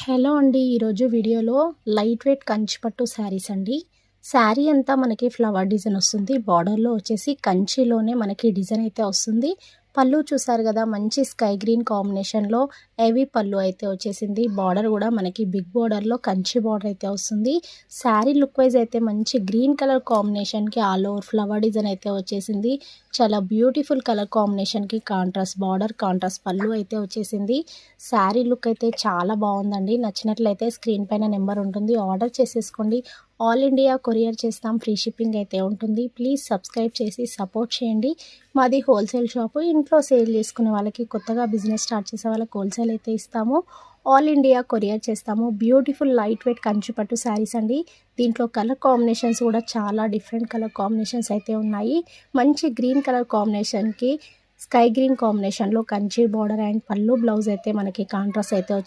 Hello అండి. ఈరోజు వీడియోలో లైట్ వెయిట్ కంచి పట్టు శారీస్ అండి. శారీ అంతా మనకి ఫ్లవర్ డిజైన్ వస్తుంది. బార్డర్‌లో వచ్చేసి కంచిలోనే మనకి డిజైన్ అయితే వస్తుంది. పళ్ళు చూసారు కదా! మంచి స్కై గ్రీన్ కాంబినేషన్‌లో హెవీ పళ్ళు అయితే వచ్చేసింది. బార్డర్ కూడా మనకి బిగ్ బార్డర్‌లో కంచి బార్డర్ అయితే వస్తుంది. శారీ లుక్ వైజ్ అయితే మంచి గ్రీన్ కలర్ కాంబినేషన్‌కి ఆల్ ఓవర్ ఫ్లవర్ డిజైన్ అయితే వచ్చేసింది. చాలా బ్యూటిఫుల్ కలర్ కాంబినేషన్‌కి కాంట్రాస్ట్ బార్డర్, కాంట్రాస్ట్ పళ్ళు అయితే వచ్చేసింది. శారీ లుక్ అయితే చాలా బాగుందండి. నచ్చినట్లయితే స్క్రీన్ పైన నెంబర్ ఉంటుంది. ఆర్డర్ చేసేసుకోండి. ఆల్ ఇండియా కొరియర్ చేస్తాం. ఫ్రీ షిప్పింగ్ అయితే ఉంటుంది. ప్లీజ్ సబ్స్క్రైబ్ చేసి సపోర్ట్ చేయండి. మాది హోల్సేల్ షాపు. ఇంట్లో సేల్ చేసుకునే వాళ్ళకి, కొత్తగా బిజినెస్ స్టార్ట్ చేసే వాళ్ళకి హోల్సేల్ అయితే ఇస్తాము. ఆల్ ఇండియా కొరియర్ చేస్తాము. బ్యూటిఫుల్ లైట్ వెయిట్ కంచి పట్టు శారీస్ అండి. దీంట్లో కలర్ కాంబినేషన్స్ కూడా చాలా డిఫరెంట్ కలర్ కాంబినేషన్స్ అయితే ఉన్నాయి. మంచి గ్రీన్ కలర్ కాంబినేషన్‌కి స్కై గ్రీన్ కాంబినేషన్‌లో కంచి బార్డర్ అండ్ పళ్ళు బ్లౌజ్ అయితే మనకి కాంట్రాస్ట్ అయితే వచ్చేసింది.